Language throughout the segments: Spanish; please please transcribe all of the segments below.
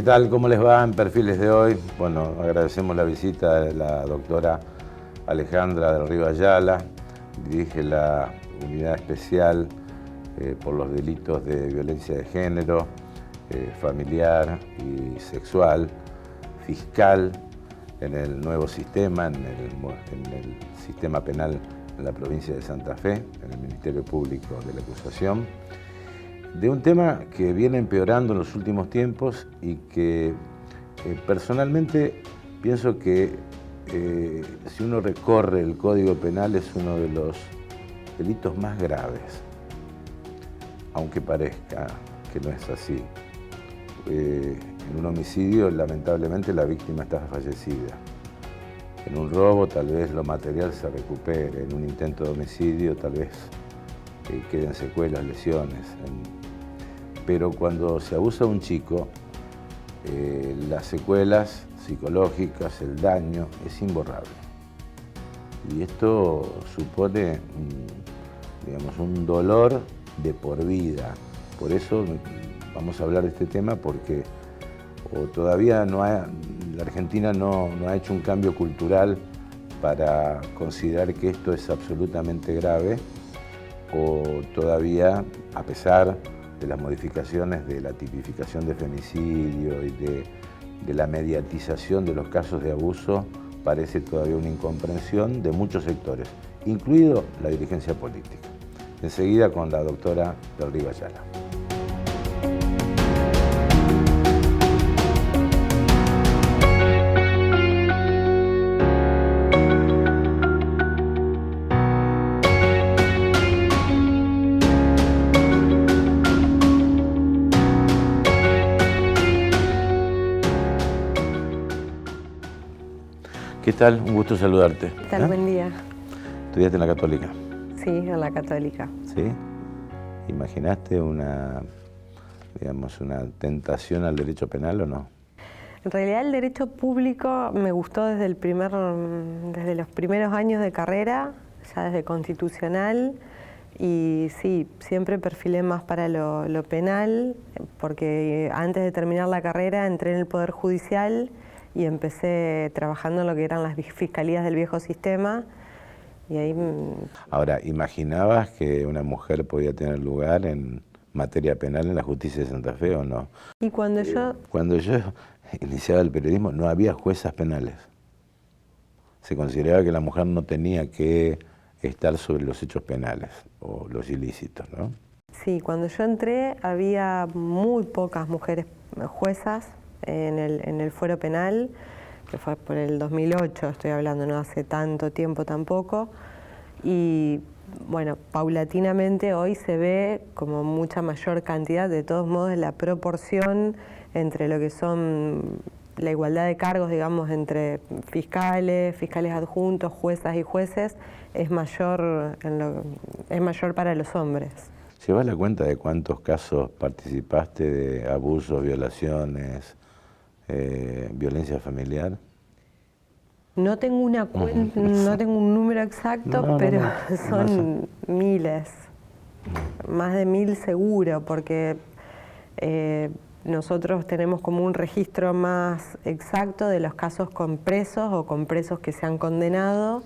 tal? ¿Cómo les va en Perfiles de hoy? Bueno, agradecemos la visita de la doctora Alejandra del Río Ayala, dirige la unidad especial por los delitos de violencia de género, familiar y sexual, fiscal en el nuevo sistema, en el sistema penal en la provincia de Santa Fe, en el Ministerio Público de la Acusación, de un tema que viene empeorando en los últimos tiempos y que personalmente pienso que si uno recorre el Código Penal es uno de los delitos más graves, aunque parezca que no es así. En un homicidio, lamentablemente, la víctima está fallecida. En un robo, tal vez lo material se recupere. En un intento de homicidio, tal vez queden secuelas, lesiones. Pero cuando se abusa a un chico, las secuelas psicológicas, el daño, es imborrable. Y esto supone, digamos, un dolor de por vida. Por eso vamos a hablar de este tema, porque todavía la Argentina no ha hecho un cambio cultural para considerar que esto es absolutamente grave, o todavía, a pesar de las modificaciones de la tipificación de femicidio y de la mediatización de los casos de abuso, parece todavía una incomprensión de muchos sectores, incluido la dirigencia política. Enseguida con la doctora del Río Ayala. ¿Qué tal? Un gusto saludarte. ¿Qué tal? Buen día. ¿Estudiaste en la Católica? Sí, en la Católica. ¿Sí? ¿Imaginaste una tentación al derecho penal o no? En realidad el derecho público me gustó desde los primeros años de carrera, ya desde constitucional, y sí, siempre perfilé más para lo penal, porque antes de terminar la carrera entré en el Poder Judicial y empecé trabajando en lo que eran las fiscalías del viejo sistema. Y ahí... Ahora, ¿imaginabas que una mujer podía tener lugar en materia penal en la justicia de Santa Fe o no? Y cuando yo iniciaba el periodismo no había juezas penales. Se consideraba que la mujer no tenía que estar sobre los hechos penales o los ilícitos, ¿no? Sí, cuando yo entré había muy pocas mujeres juezas en el fuero penal, que fue por el 2008, estoy hablando, no hace tanto tiempo tampoco, y bueno, paulatinamente hoy se ve como mucha mayor cantidad. De todos modos, la proporción entre lo que son la igualdad de cargos, digamos, entre fiscales adjuntos, juezas y jueces, es mayor para los hombres. ¿Llevas la cuenta de cuántos casos participaste de abusos, violaciones, violencia familiar? No tengo una cuenta, no tengo un número exacto, pero son miles, más de 1000 seguro, porque nosotros tenemos como un registro más exacto de los casos con presos o con presos que se han condenado,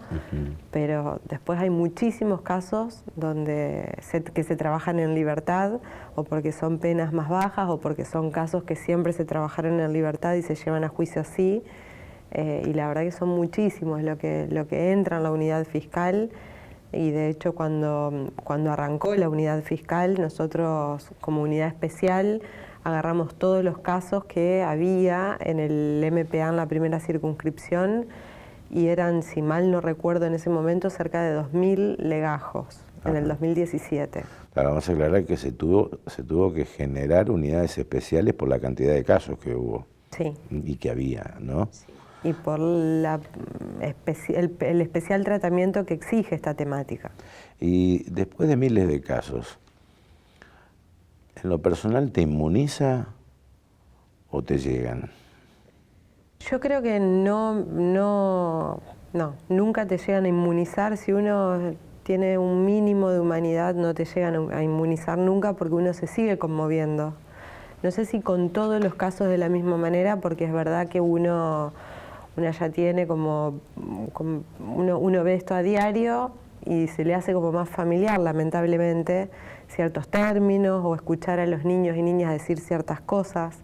pero después hay muchísimos casos que se trabajan en libertad, o porque son penas más bajas, o porque son casos que siempre se trabajaron en libertad y se llevan a juicio así. Y la verdad que son muchísimos lo que entra en la unidad fiscal, y de hecho cuando arrancó la unidad fiscal, nosotros como unidad especial agarramos todos los casos que había en el MPA en la primera circunscripción, y eran, si mal no recuerdo en ese momento, cerca de 2000 legajos en el 2017. Claro, vamos a aclarar que se tuvo que generar unidades especiales por la cantidad de casos que hubo. Sí. Y que había, ¿no? Sí. Y por el especial tratamiento que exige esta temática. Y después de miles de casos, ¿en lo personal te inmuniza o te llegan? Yo creo que no, nunca te llegan a inmunizar. Si uno tiene un mínimo de humanidad, no te llegan a inmunizar nunca, porque uno se sigue conmoviendo. No sé si con todos los casos de la misma manera, porque es verdad que uno ya tiene uno ve esto a diario y se le hace como más familiar, lamentablemente, ciertos términos o escuchar a los niños y niñas decir ciertas cosas,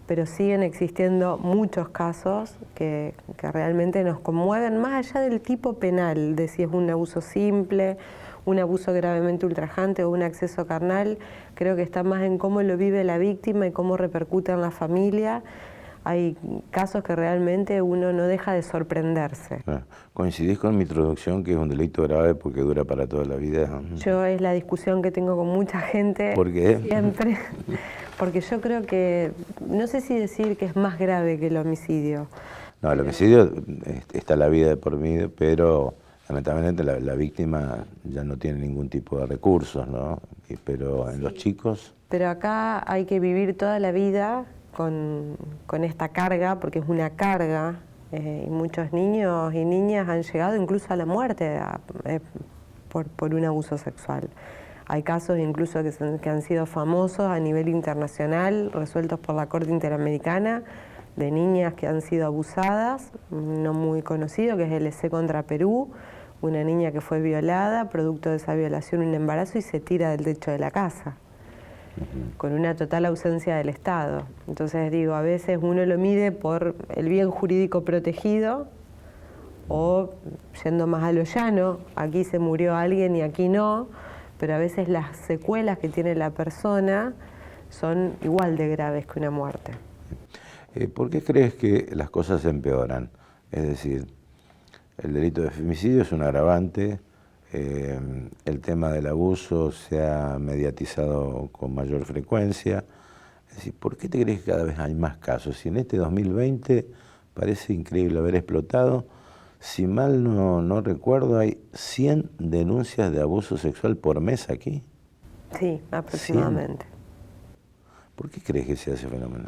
pero siguen existiendo muchos casos que realmente nos conmueven, más allá del tipo penal, de si es un abuso simple, un abuso gravemente ultrajante o un acceso carnal. Creo que está más en cómo lo vive la víctima y cómo repercute en la familia. Hay casos que realmente uno no deja de sorprenderse. ¿Coincidís con mi introducción que es un delito grave porque dura para toda la vida? Yo es la discusión que tengo con mucha gente. ¿Por qué? Siempre. Porque yo creo que, no sé si decir que es más grave que el homicidio. No, el homicidio está la vida de por medio, pero lamentablemente la víctima ya no tiene ningún tipo de recursos, ¿no? Pero en los chicos... Pero acá hay que vivir toda la vida con esta carga, porque es una carga, y muchos niños y niñas han llegado incluso a la muerte por un abuso sexual. Hay casos incluso que han sido famosos a nivel internacional, resueltos por la Corte Interamericana, de niñas que han sido abusadas, no muy conocido, que es el EC contra Perú, una niña que fue violada, producto de esa violación, un embarazo, y se tira del techo de la casa, con una total ausencia del Estado. Entonces digo, a veces uno lo mide por el bien jurídico protegido o yendo más a lo llano, aquí se murió alguien y aquí no, pero a veces las secuelas que tiene la persona son igual de graves que una muerte. ¿Por qué crees que las cosas se empeoran? Es decir, el delito de femicidio es un agravante, el tema del abuso se ha mediatizado con mayor frecuencia. Es decir, ¿por qué te crees que cada vez hay más casos? Si en este 2020 parece increíble haber explotado, si mal no recuerdo, hay 100 denuncias de abuso sexual por mes aquí. Sí, aproximadamente. 100. ¿Por qué crees que sea ese fenómeno?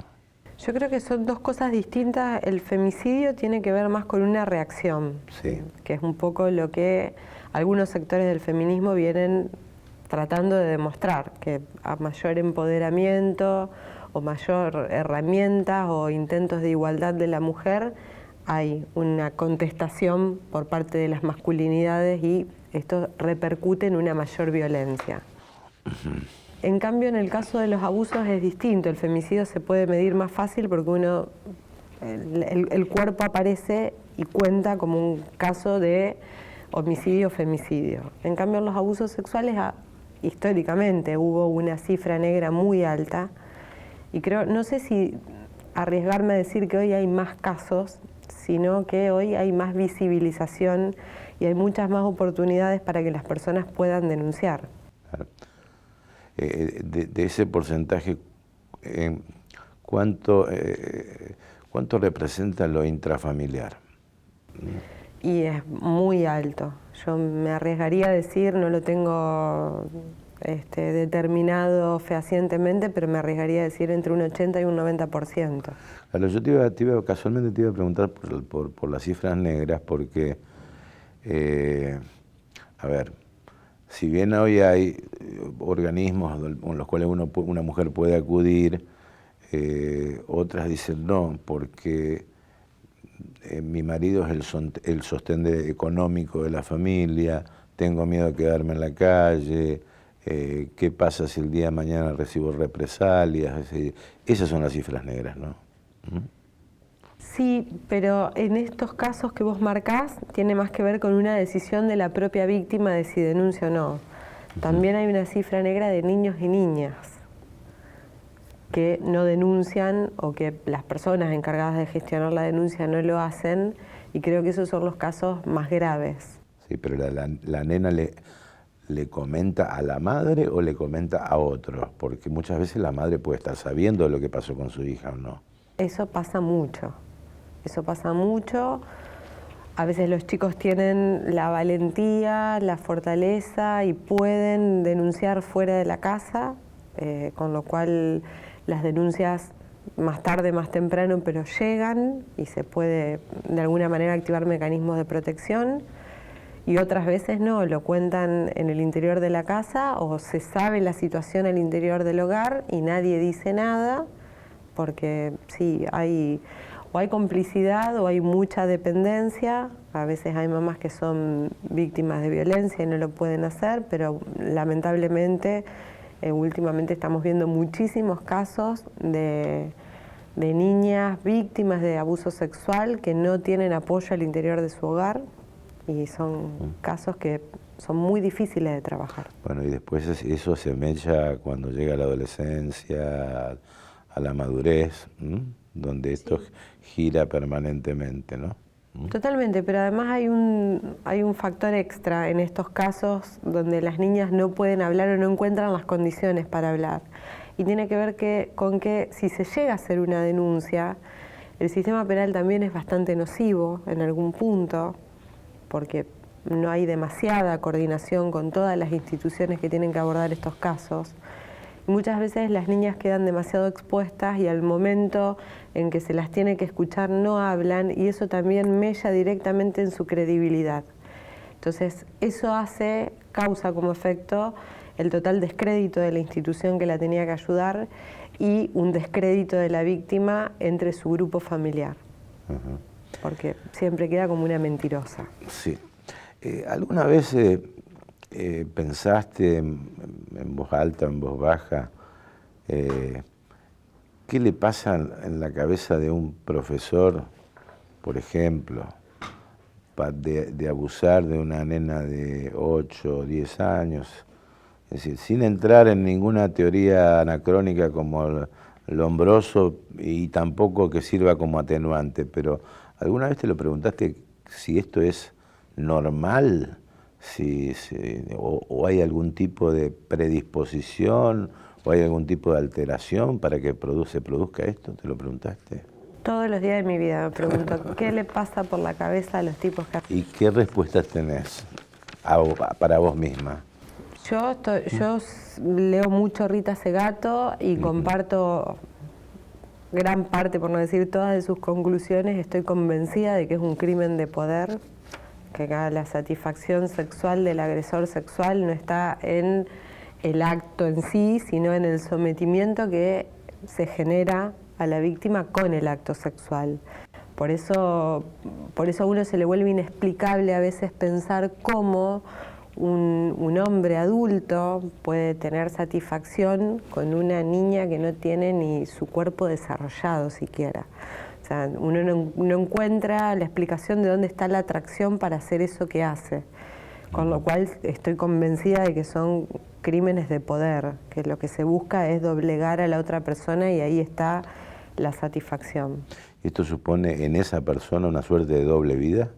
Yo creo que son dos cosas distintas. El femicidio tiene que ver más con una reacción, sí, que es un poco lo que algunos sectores del feminismo vienen tratando de demostrar, que a mayor empoderamiento o mayor herramientas o intentos de igualdad de la mujer, hay una contestación por parte de las masculinidades y esto repercute en una mayor violencia. En cambio, en el caso de los abusos es distinto. El femicidio se puede medir más fácil porque el cuerpo aparece y cuenta como un caso de homicidio o femicidio. En cambio, en los abusos sexuales, históricamente hubo una cifra negra muy alta y creo, no sé si arriesgarme a decir que hoy hay más casos, sino que hoy hay más visibilización y hay muchas más oportunidades para que las personas puedan denunciar. Claro. De ese porcentaje, ¿cuánto representa lo intrafamiliar? Y es muy alto. Yo me arriesgaría a decir, no lo tengo determinado fehacientemente, pero me arriesgaría a decir entre un 80 y un 90%. Claro, yo casualmente te iba a preguntar por las cifras negras, porque, a ver, si bien hoy hay organismos con los cuales una mujer puede acudir, otras dicen no, porque mi marido es el sostén económico de la familia, tengo miedo de quedarme en la calle, ¿qué pasa si el día de mañana recibo represalias? Es decir, esas son las cifras negras, ¿no? Sí, pero en estos casos que vos marcás tiene más que ver con una decisión de la propia víctima de si denuncia o no. También hay una cifra negra de niños y niñas que no denuncian o que las personas encargadas de gestionar la denuncia no lo hacen, y creo que esos son los casos más graves. Sí, pero la nena le comenta a la madre o le comenta a otros, porque muchas veces la madre puede estar sabiendo lo que pasó con su hija o no. Eso pasa mucho. Eso pasa mucho. A veces los chicos tienen la valentía, la fortaleza y pueden denunciar fuera de la casa, con lo cual las denuncias más tarde, más temprano, pero llegan y se puede de alguna manera activar mecanismos de protección. y otras veces no, lo cuentan en el interior de la casa o se sabe la situación al interior del hogar y nadie dice nada, porque sí, hay complicidad o hay mucha dependencia. A veces hay mamás que son víctimas de violencia y no lo pueden hacer, pero lamentablemente últimamente estamos viendo muchísimos casos de niñas víctimas de abuso sexual que no tienen apoyo al interior de su hogar y son casos que son muy difíciles de trabajar. Bueno, y después eso se mecha cuando llega la adolescencia, a la madurez, donde esto gira permanentemente, ¿no? Totalmente, pero además hay un factor extra en estos casos donde las niñas no pueden hablar o no encuentran las condiciones para hablar. Y tiene que ver con que si se llega a hacer una denuncia, el sistema penal también es bastante nocivo en algún punto, porque no hay demasiada coordinación con todas las instituciones que tienen que abordar estos casos. Y muchas veces las niñas quedan demasiado expuestas y al momento en que se las tiene que escuchar no hablan y eso también mella directamente en su credibilidad. Entonces eso causa como efecto el total descrédito de la institución que la tenía que ayudar y un descrédito de la víctima entre su grupo familiar. Porque siempre queda como una mentirosa. Sí. ¿Alguna vez pensaste en voz alta, en voz baja, qué le pasa en la cabeza de un profesor, por ejemplo, de abusar de una nena de 8 o 10 años? Es decir, sin entrar en ninguna teoría anacrónica como el Lombroso y tampoco que sirva como atenuante, pero ¿alguna vez te lo preguntaste si esto es normal? O hay algún tipo de predisposición o hay algún tipo de alteración para que se produzca esto, ¿te lo preguntaste? Todos los días de mi vida me pregunto qué le pasa por la cabeza a los tipos que... ¿Y qué respuestas tenés para vos misma? Yo leo mucho Rita Segato y comparto gran parte, por no decir todas, de sus conclusiones. Estoy convencida de que es un crimen de poder, que la satisfacción sexual del agresor sexual no está en el acto en sí, sino en el sometimiento que se genera a la víctima con el acto sexual. Por eso a uno se le vuelve inexplicable a veces pensar cómo un hombre adulto puede tener satisfacción con una niña que no tiene ni su cuerpo desarrollado siquiera. O sea, uno no encuentra la explicación de dónde está la atracción para hacer eso que hace. Con lo cual estoy convencida de que son crímenes de poder, que lo que se busca es doblegar a la otra persona y ahí está la satisfacción. ¿Esto supone en esa persona una suerte de doble vida?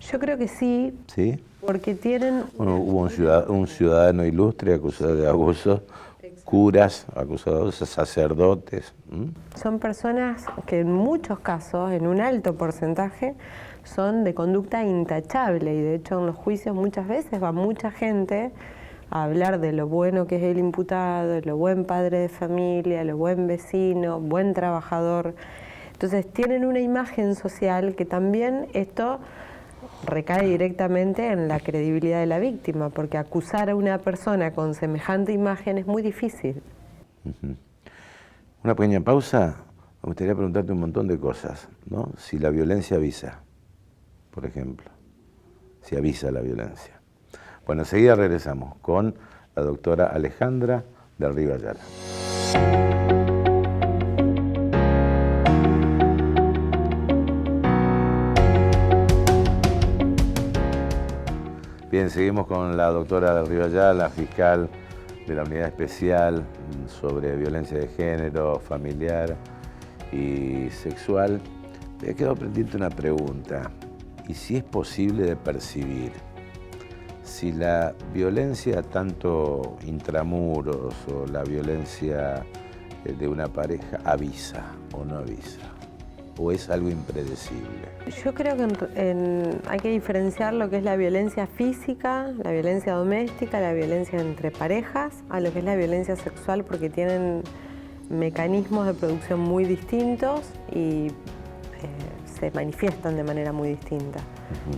Yo creo que sí, ¿Sí? Porque tienen... Bueno, hubo un ciudadano ilustre acusado de abuso, curas acusados, sacerdotes. Son personas que en muchos casos, en un alto porcentaje, son de conducta intachable y de hecho en los juicios muchas veces va mucha gente a hablar de lo bueno que es el imputado, de lo buen padre de familia, lo buen vecino, buen trabajador. Entonces tienen una imagen social que también esto recae directamente en la credibilidad de la víctima, porque acusar a una persona con semejante imagen es muy difícil. Una pequeña pausa, me gustaría preguntarte un montón de cosas, ¿no? Si la violencia avisa, por ejemplo, si avisa la violencia. Bueno, enseguida regresamos con la doctora Alejandra del Río Ayala. Bien, seguimos con la doctora del Río Ayala, fiscal de la Unidad Especial sobre Violencia de Género, Familiar y Sexual. Me ha quedado pendiente una pregunta, y si es posible de percibir si la violencia tanto intramuros o la violencia de una pareja avisa o no avisa, o es algo impredecible. Yo creo que hay que diferenciar lo que es la violencia física, la violencia doméstica, la violencia entre parejas, a lo que es la violencia sexual, porque tienen mecanismos de producción muy distintos y se manifiestan de manera muy distinta.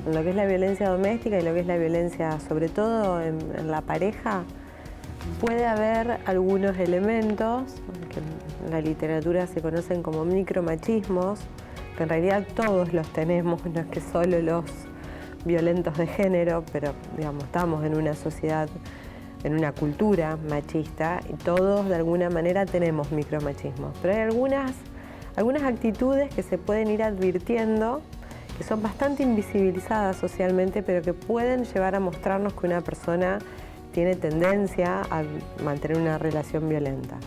En lo que es la violencia doméstica y lo que es la violencia, sobre todo en la pareja, puede haber algunos elementos que en la literatura se conocen como micromachismos, que en realidad todos los tenemos, no es que solo los violentos de género, pero digamos, estamos en una sociedad, en una cultura machista y todos de alguna manera tenemos micromachismos. Pero hay algunas actitudes que se pueden ir advirtiendo, que son bastante invisibilizadas socialmente, pero que pueden llevar a mostrarnos que una persona tiene tendencia a mantener una relación violenta.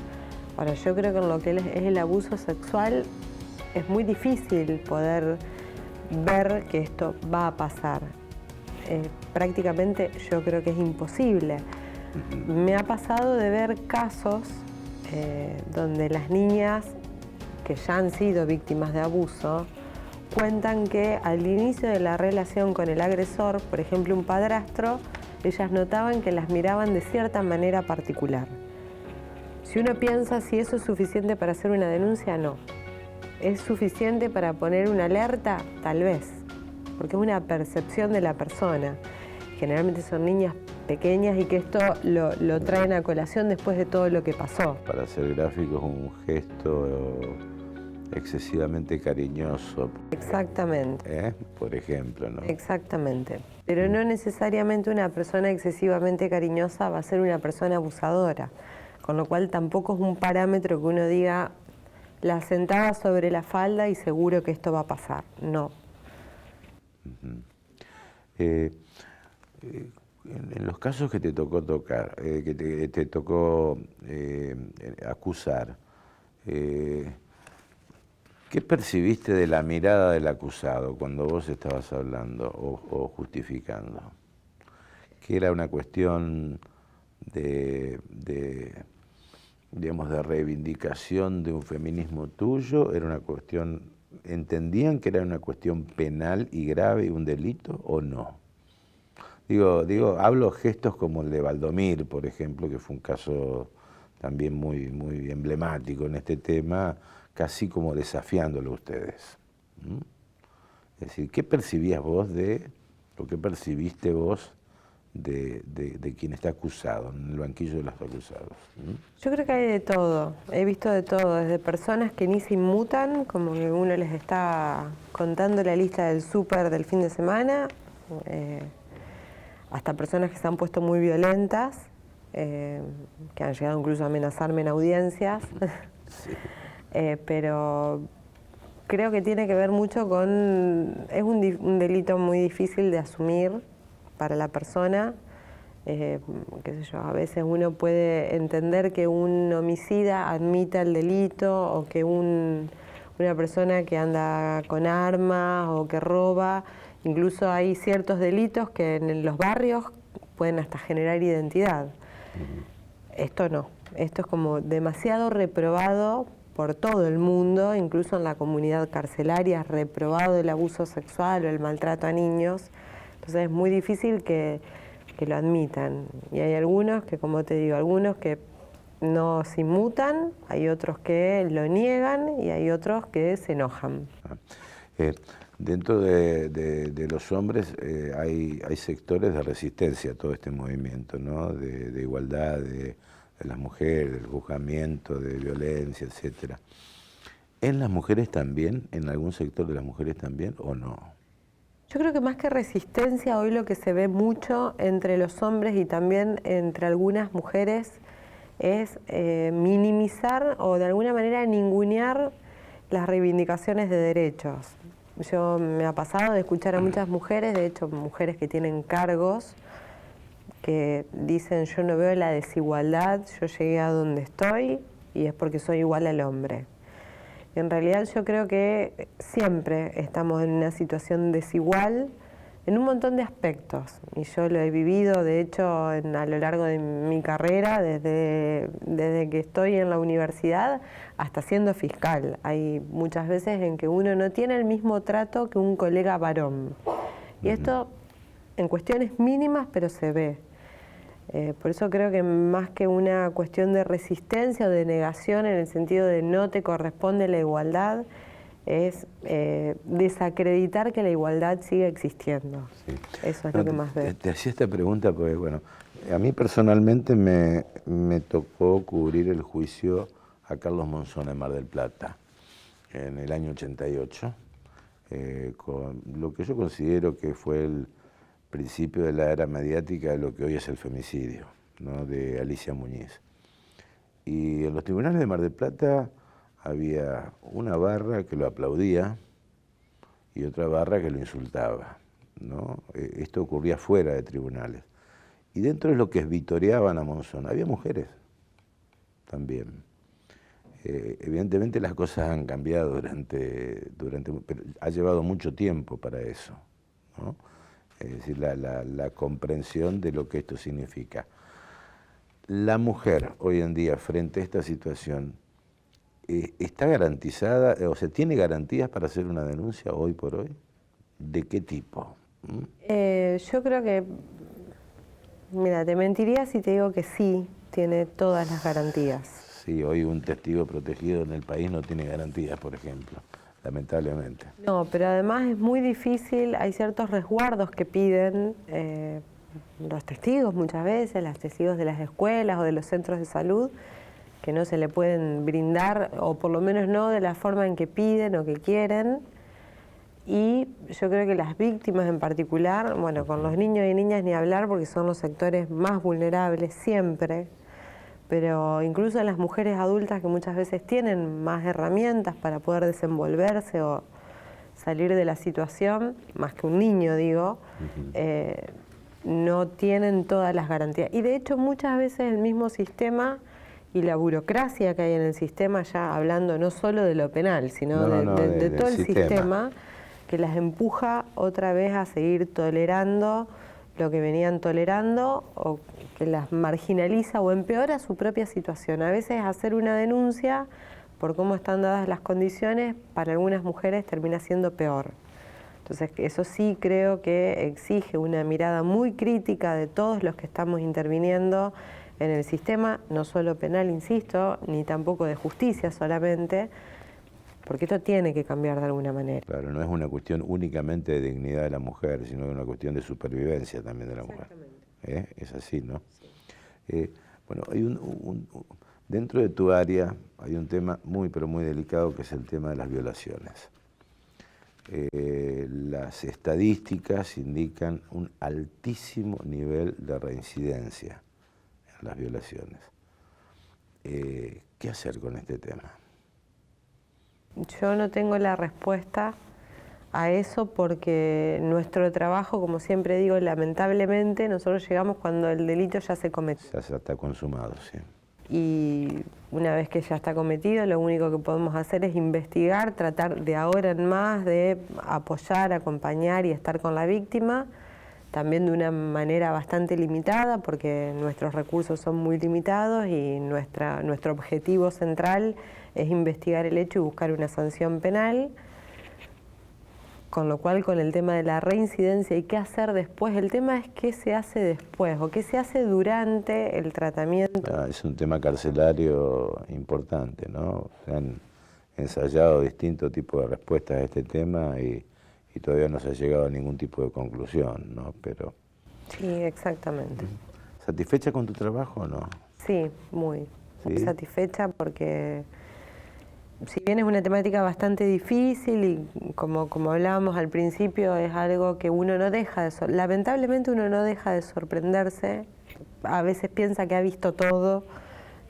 Ahora, yo creo que en lo que es el abuso sexual es muy difícil poder ver que esto va a pasar. Prácticamente yo creo que es imposible. Me ha pasado de ver casos donde las niñas que ya han sido víctimas de abuso cuentan que al inicio de la relación con el agresor, por ejemplo un padrastro, ellas notaban que las miraban de cierta manera particular. Si uno piensa si eso es suficiente para hacer una denuncia, no. ¿Es suficiente para poner una alerta? Tal vez, porque es una percepción de la persona. Generalmente son niñas pequeñas y que esto lo traen a colación después de todo lo que pasó. Para ser gráfico es un gesto excesivamente cariñoso. Exactamente. Por ejemplo, ¿no? Exactamente. Pero no necesariamente una persona excesivamente cariñosa va a ser una persona abusadora, con lo cual tampoco es un parámetro que uno diga la sentada sobre la falda y seguro que esto va a pasar. No. En los casos que te tocó tocar, que te tocó acusar, ¿qué percibiste de la mirada del acusado cuando vos estabas hablando o justificando? ¿Que era una cuestión digamos, de reivindicación de un feminismo tuyo? ¿Era una cuestión, entendían que era una cuestión penal y grave y un delito o no? Digo, hablo gestos como el de Valdomir, por ejemplo, que fue un caso también muy emblemático en este tema, casi como desafiándolo a ustedes. Es decir, ¿qué percibías vos o qué percibiste vos de quien está acusado, en el banquillo de los acusados? Yo creo que hay de todo, he visto de todo, desde personas que ni se inmutan, como que uno les está contando la lista del súper del fin de semana, hasta personas que se han puesto muy violentas, que han llegado incluso a amenazarme en audiencias. Sí. Pero creo que tiene que ver mucho con... Es un delito muy difícil de asumir para la persona. Qué sé yo, a veces uno puede entender que un homicida admita el delito o que una persona que anda con armas o que roba, incluso hay ciertos delitos que en los barrios pueden hasta generar identidad. Esto no, esto es como demasiado reprobado por todo el mundo, incluso en la comunidad carcelaria, es reprobado el abuso sexual o el maltrato a niños. Entonces es muy difícil que lo admitan. Y hay algunos que, como te digo, algunos que no se inmutan, hay otros que lo niegan y hay otros que se enojan. Dentro de los hombres hay sectores de resistencia a todo este movimiento, ¿no? De igualdad de las mujeres, del juzgamiento, de violencia, etcétera. ¿En las mujeres también, en algún sector de las mujeres también o no? Yo creo que más que resistencia, hoy lo que se ve mucho entre los hombres y también entre algunas mujeres es minimizar o de alguna manera ningunear las reivindicaciones de derechos. Me ha pasado de escuchar a muchas mujeres, de hecho mujeres que tienen cargos, que dicen yo no veo la desigualdad, yo llegué a donde estoy y es porque soy igual al hombre. Y en realidad yo creo que siempre estamos en una situación desigual en un montón de aspectos y yo lo he vivido de hecho a lo largo de mi carrera, desde que estoy en la universidad hasta siendo fiscal. Hay muchas veces en que uno no tiene el mismo trato que un colega varón y esto en cuestiones mínimas pero se ve. Por eso creo que más que una cuestión de resistencia o de negación en el sentido de no te corresponde la igualdad, es desacreditar que la igualdad sigue existiendo. Sí. Eso es lo que más veo. Te hacía esta pregunta porque, bueno, a mí personalmente me tocó cubrir el juicio a Carlos Monzón en Mar del Plata en el año 88, con lo que yo considero que fue el principio de la era mediática de lo que hoy es el femicidio, ¿no?, de Alicia Muñiz. Y en los tribunales de Mar del Plata había una barra que lo aplaudía y otra barra que lo insultaba, ¿no? Esto ocurría fuera de tribunales. Y dentro de lo que vitoreaban a Monzón, había mujeres también. Evidentemente las cosas han cambiado pero ha llevado mucho tiempo para eso, ¿no? Es decir, la comprensión de lo que esto significa. La mujer hoy en día frente a esta situación, ¿está garantizada, o sea, tiene garantías para hacer una denuncia hoy por hoy? ¿De qué tipo? Yo creo que, mira, te mentiría si te digo que sí, tiene todas las garantías. Sí, hoy un testigo protegido en el país no tiene garantías, por ejemplo, lamentablemente. No, pero además es muy difícil, hay ciertos resguardos que piden los testigos muchas veces, los testigos de las escuelas o de los centros de salud, que no se le pueden brindar, o por lo menos no de la forma en que piden o que quieren. Y yo creo que las víctimas en particular, bueno, con los niños y niñas ni hablar porque son los sectores más vulnerables siempre, pero incluso las mujeres adultas que muchas veces tienen más herramientas para poder desenvolverse o salir de la situación, más que un niño digo, no tienen todas las garantías. Y de hecho muchas veces el mismo sistema y la burocracia que hay en el sistema, ya hablando no solo de lo penal, sino de todo el sistema, que las empuja otra vez a seguir tolerando lo que venían tolerando, o que las marginaliza o empeora su propia situación. A veces hacer una denuncia por cómo están dadas las condiciones, para algunas mujeres termina siendo peor. Entonces eso sí creo que exige una mirada muy crítica de todos los que estamos interviniendo en el sistema, no solo penal, insisto, ni tampoco de justicia solamente, porque esto tiene que cambiar de alguna manera. Claro, no es una cuestión únicamente de dignidad de la mujer, sino una cuestión de supervivencia también de la mujer. Es así, ¿no? Sí. Bueno, hay dentro de tu área hay un tema muy, pero muy delicado, que es el tema de las violaciones. Las estadísticas indican un altísimo nivel de reincidencia en las violaciones. ¿Qué hacer con este tema? Yo no tengo la respuesta a eso porque nuestro trabajo, como siempre digo, lamentablemente nosotros llegamos cuando el delito ya se cometió. Ya está consumado, sí. Y una vez que ya está cometido, lo único que podemos hacer es investigar, tratar de ahora en más de apoyar, acompañar y estar con la víctima, también de una manera bastante limitada porque nuestros recursos son muy limitados y nuestro objetivo central es investigar el hecho y buscar una sanción penal, con lo cual con el tema de la reincidencia y qué hacer después, el tema es qué se hace después o qué se hace durante el tratamiento. Es un tema carcelario importante, ¿no? Se han ensayado distintos tipos de respuestas a este tema y todavía no se ha llegado a ningún tipo de conclusión, ¿no? Pero... Sí, exactamente. ¿Satisfecha con tu trabajo o no? Sí, muy satisfecha porque si bien es una temática bastante difícil y como hablábamos al principio, es algo que uno no deja de... Lamentablemente uno no deja de sorprenderse, a veces piensa que ha visto todo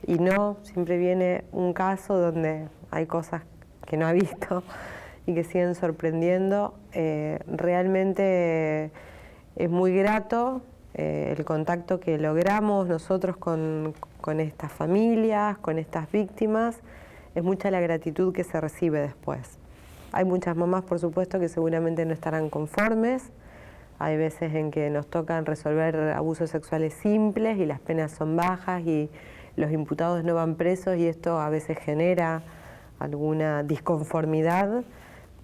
y no, siempre viene un caso donde hay cosas que no ha visto y que siguen sorprendiendo. Realmente es muy grato el contacto que logramos nosotros con estas familias, con estas víctimas. Es mucha la gratitud que se recibe después. Hay muchas mamás, por supuesto, que seguramente no estarán conformes. Hay veces en que nos tocan resolver abusos sexuales simples y las penas son bajas y los imputados no van presos y esto a veces genera alguna disconformidad,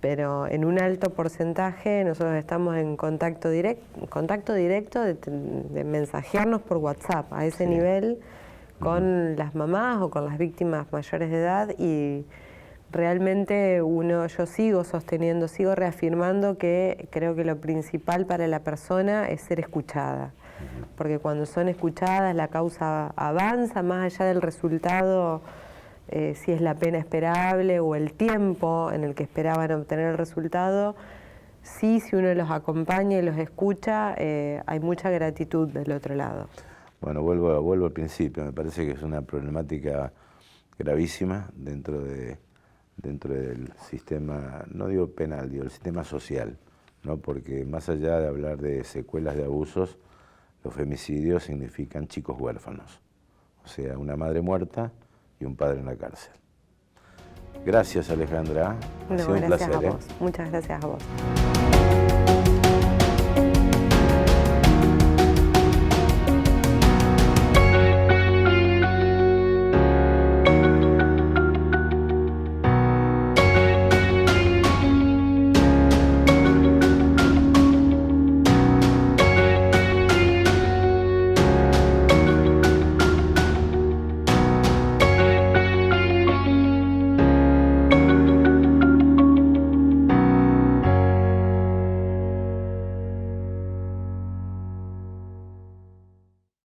pero en un alto porcentaje nosotros estamos en contacto directo de mensajearnos por WhatsApp a ese nivel con las mamás o con las víctimas mayores de edad y realmente yo sigo sosteniendo, sigo reafirmando que creo que lo principal para la persona es ser escuchada. Porque cuando son escuchadas la causa avanza más allá del resultado, si es la pena esperable o el tiempo en el que esperaban obtener el resultado. Sí, si uno los acompaña y los escucha, hay mucha gratitud del otro lado. Bueno, vuelvo al principio. Me parece que es una problemática gravísima dentro del sistema, no digo penal, digo el sistema social, ¿no? Porque más allá de hablar de secuelas de abusos, los femicidios significan chicos huérfanos. O sea, una madre muerta y un padre en la cárcel. Gracias, Alejandra. Ha sido un placer. Gracias a vos. Muchas gracias a vos.